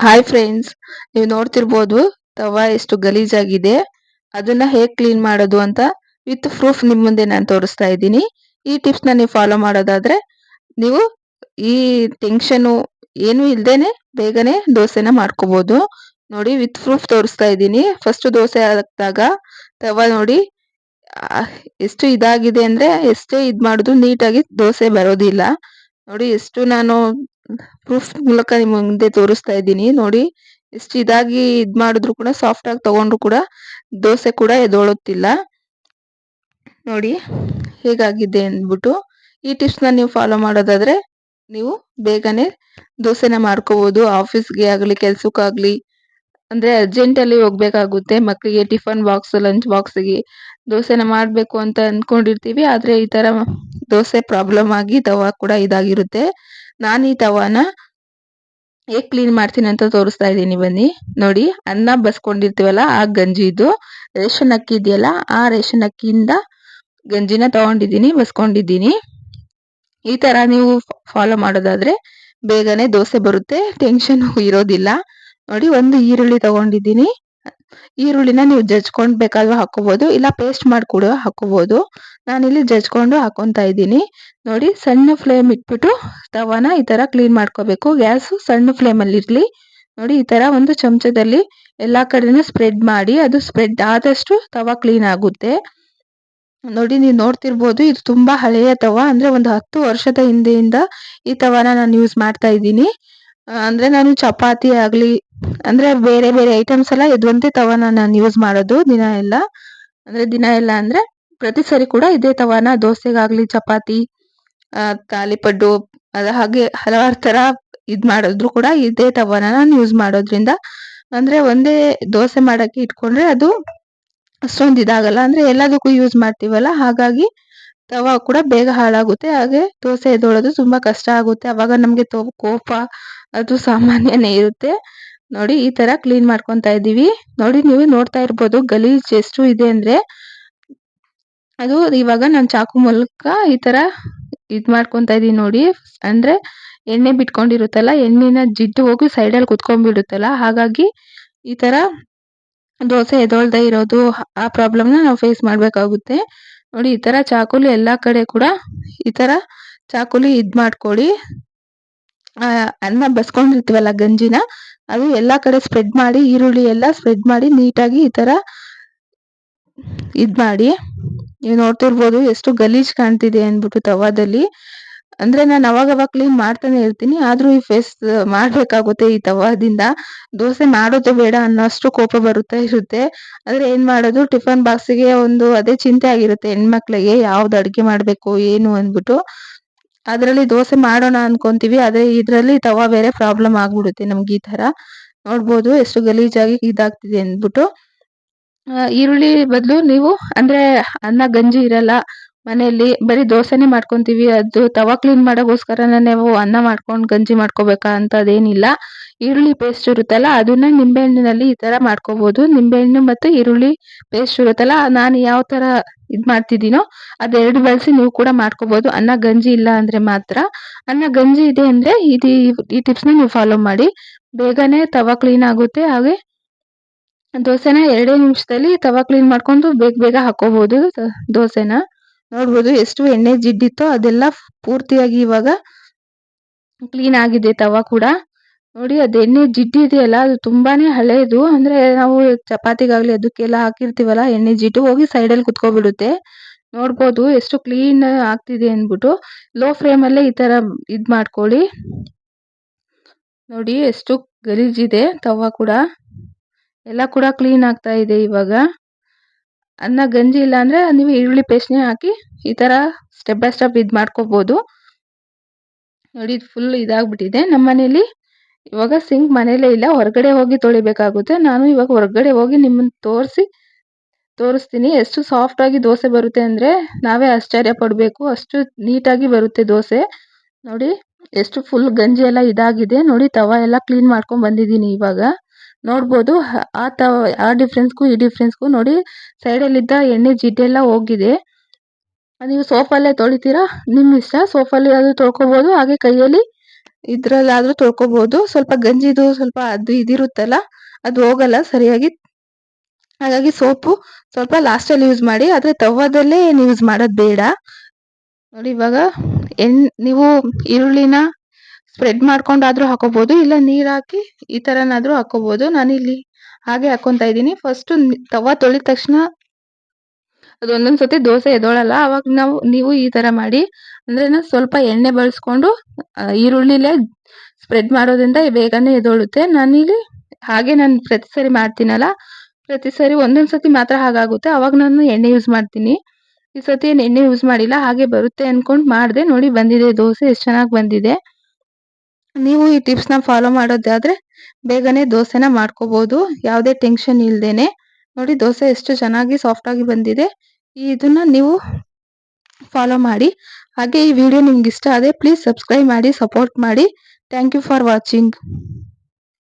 Hi friends, ನೀವು ನೋಡ್ತಿರ್ಬೋದು ತವಾ ಎಷ್ಟು ಗಲೀಜಾಗಿದೆ. ಅದನ್ನ ಹೇಗೆ ಕ್ಲೀನ್ ಮಾಡೋದು ಅಂತ ವಿತ್ ಪ್ರೂಫ್ ನಿಮ್ಮ ಮುಂದೆ ನಾನು ತೋರಿಸ್ತಾ ಇದ್ದೀನಿ. ಈ ಟಿಪ್ಸ್ನ ನೀವು ಫಾಲೋ ಮಾಡೋದಾದ್ರೆ ನೀವು ಈ ಟೆನ್ಷನು ಏನು ಇಲ್ದೇನೆ ಬೇಗನೆ ದೋಸೆನ ಮಾಡ್ಕೋಬಹುದು. ನೋಡಿ, ವಿತ್ ಪ್ರೂಫ್ ತೋರಿಸ್ತಾ ಇದ್ದೀನಿ. ಫಸ್ಟ್ ದೋಸೆ ಹಾಕಿದಾಗ ತವಾ ನೋಡಿ ಆ, ಎಷ್ಟು ಇದಾಗಿದೆ ಅಂದ್ರೆ ಎಷ್ಟೇ ಮಾಡಿದ್ರು ನೀಟಾಗಿ ದೋಸೆ ಬರೋದಿಲ್ಲ. ನೋಡಿ, ಎಷ್ಟು ನಾನು ಪ್ರೂಫ್ ಮೂಲಕ ನಿಮ್ಮ ಮುಂದೆ ತೋರಿಸ್ತಾ ಇದ್ದೀನಿ. ನೋಡಿ, ಎಷ್ಟು ಇದಾಗಿ ಮಾಡಿದ್ರು ಕೂಡ, ಸಾಫ್ಟ್ ಆಗಿ ತಗೊಂಡ್ರು ಕೂಡ ದೋಸೆ ಕೂಡ ಎದೊಳುತ್ತಿಲ್ಲ. ನೋಡಿ ಹೇಗಾಗಿದೆ ಅಂದ್ಬಿಟ್ಟು. ಈ ಟಿಪ್ಸ್ನ ನೀವು ಫಾಲೋ ಮಾಡೋದಾದ್ರೆ ನೀವು ಬೇಗನೆ ದೋಸೆನ ಮಾಡ್ಕೋಬಹುದು. ಆಫೀಸ್ಗೆ ಆಗಲಿ ಕೆಲ್ಸಕ್ಕಾಗ್ಲಿ, ಅಂದ್ರೆ ಅರ್ಜೆಂಟ್ ಅಲ್ಲಿ ಹೋಗ್ಬೇಕಾಗುತ್ತೆ. ಮಕ್ಕಳಿಗೆ ಟಿಫನ್ ಬಾಕ್ಸ್, ಲಂಚ್ ಬಾಕ್ಸ್ಗೆ ದೋಸೆನ ಮಾಡ್ಬೇಕು ಅಂತ ಅನ್ಕೊಂಡಿರ್ತೀವಿ. ಆದ್ರೆ ಈ ತರ ದೋಸೆ ಪ್ರಾಬ್ಲಮ್ ಆಗಿ ತವಾ ಕೂಡ ಇದಾಗಿರುತ್ತೆ. ನಾನು ಈ ತವಾನ ಹೇಗ್ ಕ್ಲೀನ್ ಮಾಡ್ತೀನಿ ಅಂತ ತೋರಿಸ್ತಾ ಇದ್ದೀನಿ, ಬನ್ನಿ. ನೋಡಿ, ಅನ್ನ ಬಸ್ಕೊಂಡಿರ್ತೀವಲ್ಲ ಆ ಗಂಜಿ ಇದು. ರೇಷನ್ ಅಕ್ಕಿ ಇದೆಯಲ್ಲ ಆ ರೇಷನ್ ಅಕ್ಕಿಯಿಂದ ಗಂಜಿನ ತಗೊಂಡಿದ್ದೀನಿ, ಬಸ್ಕೊಂಡಿದ್ದೀನಿ. ಈ ತರ ನೀವು ಫಾಲೋ ಮಾಡೋದಾದ್ರೆ ಬೇಗನೆ ದೋಸೆ ಬರುತ್ತೆ, ಟೆನ್ಷನ್ ಇರೋದಿಲ್ಲ. ನೋಡಿ, ಒಂದು ಈರುಳ್ಳಿ ತಗೊಂಡಿದ್ದೀನಿ. ಈರುಳ್ಳಿನ ನೀವು ಜಜ್ಕೊಂಡ್ ಬೇಕಾದ್ರೂ ಹಾಕೋಬಹುದು, ಇಲ್ಲ ಪೇಸ್ಟ್ ಮಾಡಿ ಕೂಡ ಹಾಕೋಬಹುದು. ನಾನಿಲ್ಲಿ ಜಜ್ಕೊಂಡು ಹಾಕೊಂತಾ ಇದ್ದೀನಿ. ನೋಡಿ, ಸಣ್ಣ ಫ್ಲೇಮ್ ಇಟ್ಬಿಟ್ಟು ತವಾನ ಈ ತರ ಕ್ಲೀನ್ ಮಾಡ್ಕೋಬೇಕು. ಗ್ಯಾಸ್ ಸಣ್ಣ ಫ್ಲೇಮ್ ಅಲ್ಲಿ ಇರ್ಲಿ. ನೋಡಿ, ಈ ತರ ಒಂದು ಚಮಚದಲ್ಲಿ ಎಲ್ಲಾ ಕಡೆನೂ ಸ್ಪ್ರೆಡ್ ಮಾಡಿ, ಅದು ಸ್ಪ್ರೆಡ್ ಆದಷ್ಟು ತವಾ ಕ್ಲೀನ್ ಆಗುತ್ತೆ. ನೋಡಿ, ನೀವು ನೋಡ್ತಿರ್ಬೋದು, ಇದು ತುಂಬಾ ಹಳೆಯ ತವಾ, ಅಂದ್ರೆ ಒಂದು 10 ವರ್ಷದ ಹಿಂದೆಯಿಂದ ಈ ತವಾನ ನಾನು ಯೂಸ್ ಮಾಡ್ತಾ ಇದ್ದೀನಿ. ಅಂದ್ರೆ ನಾನು ಚಪಾತಿ ಆಗ್ಲಿ, ಅಂದ್ರೆ ಬೇರೆ ಬೇರೆ ಐಟಮ್ಸ್ ಎಲ್ಲ ಇದ್ವಂತೆ ತವಾನ ನಾನು ಯೂಸ್ ಮಾಡೋದು ದಿನ ಎಲ್ಲ. ದಿನ ಎಲ್ಲ ಅಂದ್ರೆ ಪ್ರತಿ ಸರಿ ಕೂಡ ಇದೇ ತವಾನ ದೋಸೆಗಾಗ್ಲಿ, ಚಪಾತಿ, ತಾಲಿಪಡ್ಡು, ಹಾಗೆ ಹಲವಾರು ತರ ಮಾಡಿದ್ರು ಕೂಡ ಇದೇ ತವಾನ ನಾನು ಯೂಸ್ ಮಾಡೋದ್ರಿಂದ, ಅಂದ್ರೆ ಒಂದೇ ದೋಸೆ ಮಾಡಕ್ಕೆ ಇಟ್ಕೊಂಡ್ರೆ ಅದು ಅಷ್ಟೊಂದು ಇದಾಗಲ್ಲ. ಅಂದ್ರೆ ಎಲ್ಲದಕ್ಕೂ ಯೂಸ್ ಮಾಡ್ತೀವಲ್ಲ, ಹಾಗಾಗಿ ತವಾ ಕೂಡ ಬೇಗ ಹಾಳಾಗುತ್ತೆ. ಹಾಗೆ ದೋಸೆ ಎದ್ದೊಳೋದು ತುಂಬಾ ಕಷ್ಟ ಆಗುತ್ತೆ. ಅವಾಗ ನಮ್ಗೆ ಕೋಪ ಅದು ಸಾಮಾನ್ಯನೇ ಇರುತ್ತೆ. ನೋಡಿ, ಈ ತರ ಕ್ಲೀನ್ ಮಾಡ್ಕೊಂತಾ ಇದೀವಿ. ನೋಡಿ, ನೀವು ನೋಡ್ತಾ ಇರ್ಬೋದು ಗಲೀಜ್ ಎಷ್ಟು ಇದೆ ಅಂದ್ರೆ. ಅದು ಇವಾಗ ನಾನು ಚಾಕು ಮೂಲಕ ಈ ತರ ಮಾಡ್ಕೊಂತಾ ಇದೀನಿ. ನೋಡಿ, ಅಂದ್ರೆ ಎಣ್ಣೆ ಬಿಟ್ಕೊಂಡಿರುತ್ತಲ್ಲ, ಎಣ್ಣೆನ ಜಿಡ್ಡು ಹೋಗಿ ಸೈಡಲ್ಲಿ ಕುತ್ಕೊಂಡ್ಬಿಡುತ್ತಲ್ಲ, ಹಾಗಾಗಿ ಈ ತರ ದೋಸೆ ಎದೊಳ್ದೇ ಇರೋದು, ಆ ಪ್ರಾಬ್ಲಮ್ನ ನಾವು ಫೇಸ್ ಮಾಡ್ಬೇಕಾಗುತ್ತೆ. ನೋಡಿ, ಈ ತರ ಚಾಕುಲಿ ಎಲ್ಲಾ ಕಡೆ ಕೂಡ ಈ ತರ ಚಾಕುಲಿ ಮಾಡ್ಕೊಳ್ಳಿ. ಅನ್ನ ಬಸ್ಕೊಂಡಿರ್ತೀವಲ್ಲ ಗಂಜಿನ, ಅದು ಎಲ್ಲಾ ಕಡೆ ಸ್ಪ್ರೆಡ್ ಮಾಡಿ, ಈರುಳ್ಳಿ ಎಲ್ಲ ಸ್ಪ್ರೆಡ್ ಮಾಡಿ ನೀಟಾಗಿ ಈ ತರ ಮಾಡಿ. ನೀವು ನೋಡ್ತಿರ್ಬೋದು ಎಷ್ಟು ಗಲೀಜ್ ಕಾಣ್ತಿದೆ ಅಂದ್ಬಿಟ್ಟು ತವಾದಲ್ಲಿ. ಅಂದ್ರೆ ನಾನು ಅವಾಗ ಕ್ಲೀನ್ ಮಾಡ್ತಾನೆ ಇರ್ತೀನಿ, ಆದ್ರೂ ಈ ಫೇಸ್ ಮಾಡ್ಬೇಕಾಗುತ್ತೆ ಈ ತವಾದಿಂದ. ದೋಸೆ ಮಾಡೋದು ಬೇಡ ಅನ್ನೋಷ್ಟು ಕೋಪ ಬರುತ್ತೆ ಇರುತ್ತೆ. ಆದ್ರೆ ಏನ್ ಮಾಡೋದು, ಟಿಫನ್ ಬಾಕ್ಸಿಗೆ ಒಂದು ಅದೇ ಚಿಂತೆ ಆಗಿರುತ್ತೆ ಹೆಣ್ಮಕ್ಳಿಗೆ, ಯಾವ್ದು ಅಡ್ಗೆ ಮಾಡ್ಬೇಕು ಏನು ಅಂದ್ಬಿಟ್ಟು. ಅದ್ರಲ್ಲಿ ದೋಸೆ ಮಾಡೋಣ ಅನ್ಕೊಂತೀವಿ, ಆದ್ರೆ ಇದ್ರಲ್ಲಿ ತವಾ ಬೇರೆ ಪ್ರಾಬ್ಲಮ್ ಆಗ್ಬಿಡುತ್ತೆ ನಮ್ಗೆ. ಈ ತರ ನೋಡ್ಬೋದು ಎಷ್ಟು ಗಲೀಜಾಗಿ ಇದಾಗ್ತಿದೆ ಅಂದ್ಬಿಟ್ಟು. ಈರುಳ್ಳಿ ಬದಲು ನೀವು, ಅಂದ್ರೆ ಅನ್ನ ಗಂಜಿ ಇರಲ್ಲ ಮನೆಯಲ್ಲಿ, ಬರೀ ದೋಸೆನೆ ಮಾಡ್ಕೊಂತೀವಿ, ಅದು ತವಾ ಕ್ಲೀನ್ ಮಾಡೋಗೋಸ್ಕರ ನಾವು ಅನ್ನ ಮಾಡ್ಕೊಂಡು ಗಂಜಿ ಮಾಡ್ಕೋಬೇಕಾ ಅಂತ ಅದೇನಿಲ್ಲ. ಈರುಳ್ಳಿ ಪೇಸ್ಟ್ ಇರುತ್ತಲ್ಲ, ಅದನ್ನ ನಿಂಬೆಹಣ್ಣಿನಲ್ಲಿ ಈ ತರ ಮಾಡ್ಕೋಬಹುದು. ನಿಂಬೆಹಣ್ಣು ಮತ್ತು ಈರುಳ್ಳಿ ಪೇಸ್ಟ್ ಇರುತ್ತಲ್ಲ, ನಾನು ಯಾವ ತರ ಮಾಡ್ತಿದ್ದೀನೋ ಅದೆರಡು ಬಳಸಿ ನೀವು ಕೂಡ ಮಾಡ್ಕೋಬಹುದು. ಅನ್ನ ಗಂಜಿ ಇಲ್ಲ ಅಂದ್ರೆ ಮಾತ್ರ. ಅನ್ನ ಗಂಜಿ ಇದೆ ಅಂದ್ರೆ ಈ ಟಿಪ್ಸ್ನ ನೀವು ಫಾಲೋ ಮಾಡಿ, ಬೇಗನೆ ತವಾ ಕ್ಲೀನ್ ಆಗುತ್ತೆ. ಹಾಗೆ ದೋಸೆನ 2 ನಿಮಿಷದಲ್ಲಿ ತವಾ ಕ್ಲೀನ್ ಮಾಡ್ಕೊಂಡು ಬೇಗ ಬೇಗ ಹಾಕೋಬಹುದು ದೋಸೆನ. ನೋಡ್ಬೋದು ಎಷ್ಟು ಎಣ್ಣೆ ಜಿಡ್ಡಿತ್ತೋ ಅದೆಲ್ಲ ಪೂರ್ತಿಯಾಗಿ ಇವಾಗ ಕ್ಲೀನ್ ಆಗಿದೆ ತವಾ ಕೂಡ. ನೋಡಿ, ಅದು ಎಣ್ಣೆ ಜಿಡ್ಡು ಇದೆಯಲ್ಲ, ಅದು ತುಂಬಾನೇ ಹಳೇದು. ಅಂದ್ರೆ ನಾವು ಚಪಾತಿಗಾಗ್ಲಿ ಅದಕ್ಕೆಲ್ಲ ಹಾಕಿರ್ತೀವಲ್ಲ, ಎಣ್ಣೆ ಜಿಡ್ಡು ಹೋಗಿ ಸೈಡಲ್ಲಿ ಕುತ್ಕೊಬಿಡುತ್ತೆ. ನೋಡ್ಬೋದು ಎಷ್ಟು ಕ್ಲೀನ್ ಆಗ್ತಿದೆ ಅಂದ್ಬಿಟ್ಟು. ಲೋ ಫ್ಲೇಮ್ ಅಲ್ಲೇ ಈ ತರ ಮಾಡ್ಕೊಳ್ಳಿ. ನೋಡಿ, ಎಷ್ಟು ಗಲೀಜಿದೆ ತವಾ ಕೂಡ. ಎಲ್ಲ ಕೂಡ ಕ್ಲೀನ್ ಆಗ್ತಾ ಇದೆ ಇವಾಗ. ಅನ್ನ ಗಂಜಿ ಇಲ್ಲ ಅಂದ್ರೆ ನೀವು ಈರುಳ್ಳಿ ಪೇಸ್ಟ್ನೇ ಹಾಕಿ ಈ ತರ ಸ್ಟೆಪ್ ಬೈ ಸ್ಟೆಪ್ ಮಾಡ್ಕೋಬಹುದು. ನೋಡಿ, ಫುಲ್ ಇದಾಗ್ಬಿಟ್ಟಿದೆ. ನಮ್ಮ ಮನೇಲಿ ಇವಾಗ ಸಿಂಕ್ ಮನೇಲೇ ಇಲ್ಲ, ಹೊರಗಡೆ ಹೋಗಿ ತೊಳಿಬೇಕಾಗುತ್ತೆ. ನಾನು ಇವಾಗ ಹೊರಗಡೆ ಹೋಗಿ ನಿಮ್ಮನ್ನ ತೋರಿಸ್ತೀನಿ. ಎಷ್ಟು ಸಾಫ್ಟ್ ಆಗಿ ದೋಸೆ ಬರುತ್ತೆ ಅಂದ್ರೆ ನಾವೇ ಆಶ್ಚರ್ಯ ಪಡ್ಬೇಕು, ಅಷ್ಟು ನೀಟಾಗಿ ಬರುತ್ತೆ ದೋಸೆ. ನೋಡಿ, ಎಷ್ಟು ಫುಲ್ ಗಂಜಿ ಎಲ್ಲ ಇದಾಗಿದೆ. ನೋಡಿ, ತವಾ ಎಲ್ಲ ಕ್ಲೀನ್ ಮಾಡ್ಕೊಂಡ್ ಬಂದಿದ್ದೀನಿ ಇವಾಗ. ನೋಡ್ಬೋದು ಆ ಡಿಫ್ರೆನ್ಸ್ಗೂ ಈ ಡಿಫ್ರೆನ್ಸ್ಗೂ. ನೋಡಿ, ಸೈಡಲ್ಲಿದ್ದ ಎಣ್ಣೆ ಜಿಡ್ಡೆಲ್ಲ ಹೋಗಿದೆ. ನೀವು ಸೋಪಲ್ಲೇ ತೊಳಿತೀರಾ ನಿಮ್ ಇಷ್ಟ, ಸೋಪಲ್ಲಿ ಅದು ತೊಳ್ಕೊಬಹುದು, ಹಾಗೆ ಕೈಯಲ್ಲಿ ಇದ್ರಲ್ಲಾದ್ರೂ ತೊಳ್ಕೊಬಹುದು. ಸ್ವಲ್ಪ ಗಂಜಿದು ಸ್ವಲ್ಪ ಅದು ಇದಿರುತ್ತಲ್ಲ, ಅದು ಹೋಗಲ್ಲ ಸರಿಯಾಗಿ. ಹಾಗಾಗಿ ಸೋಪು ಸ್ವಲ್ಪ ಲಾಸ್ಟಲ್ಲಿ ಯೂಸ್ ಮಾಡಿ, ಆದ್ರೆ ತವಾದಲ್ಲೇ ಯೂಸ್ ಮಾಡೋದು ಬೇಡ. ನೋಡಿ ಇವಾಗ ನೀವು ಈರುಳ್ಳಿನ ಸ್ಪ್ರೆಡ್ ಮಾಡ್ಕೊಂಡಾದ್ರೂ ಹಾಕೋಬಹುದು, ಇಲ್ಲ ನೀರ್ ಹಾಕಿ ಈ ತರನಾದ್ರೂ ಹಾಕೋಬಹುದು. ನಾನಿಲ್ಲಿ ಹಾಗೆ ಹಾಕೊಂತ ಇದ್ದೀನಿ. ಫಸ್ಟ್ ತವಾ ತೊಳಿದ ತಕ್ಷಣ ಅದು ಒಂದೊಂದ್ಸತಿ ದೋಸೆ ಎದೊಳಲ್ಲ, ಅವಾಗ ನೀವು ಈ ತರ ಮಾಡಿ. ಅಂದ್ರೆ ಸ್ವಲ್ಪ ಎಣ್ಣೆ ಬಳಸ್ಕೊಂಡು ಈರುಳ್ಳಿಲೇ ಸ್ಪ್ರೆಡ್ ಮಾಡೋದ್ರಿಂದ ಬೇಗನೆ ಎದೊಳುತ್ತೆ. ನಾನಿಲ್ಲಿ ಹಾಗೆ ನಾನು ಪ್ರತಿ ಸರಿ ಮಾಡ್ತೀನಲ್ಲ, ಪ್ರತಿ ಸರಿ ಒಂದೊಂದ್ಸತಿ ಮಾತ್ರ ಹಾಗಾಗುತ್ತೆ, ಅವಾಗ ನಾನು ಎಣ್ಣೆ ಯೂಸ್ ಮಾಡ್ತೀನಿ. ಈ ಸತಿ ಎಣ್ಣೆ ಯೂಸ್ ಮಾಡಿಲ್ಲ, ಹಾಗೆ ಬರುತ್ತೆ ಅನ್ಕೊಂಡ್ ಮಾಡಿದೆ. ನೋಡಿ ಬಂದಿದೆ ದೋಸೆ, ಎಷ್ಟು ಚೆನ್ನಾಗಿ ಬಂದಿದೆ. ನೀವು ಈ ಟಿಪ್ಸ್ನ ಫಾಲೋ ಮಾಡೋದಾದ್ರೆ ಬೇಗನೆ ದೋಸೆನ ಮಾಡ್ಕೋಬಹುದು, ಯಾವುದೇ ಟೆನ್ಷನ್ ಇಲ್ದೇನೆ. ನೋಡಿ ದೋಸೆ ಎಷ್ಟು ಚೆನ್ನಾಗಿ ಸಾಫ್ಟ್ ಆಗಿ ಬಂದಿದೆ. ಇದನ್ನ ನೀವು ಫಾಲೋ ಮಾಡಿ. ಹಾಗೆ ಈ ವಿಡಿಯೋ ನಿಮ್ಗೆ ಇಷ್ಟ ಆದರೆ ಪ್ಲೀಸ್ ಸಬ್ಸ್ಕ್ರೈಬ್ ಮಾಡಿ, ಸಪೋರ್ಟ್ ಮಾಡಿ. Thank you for watching.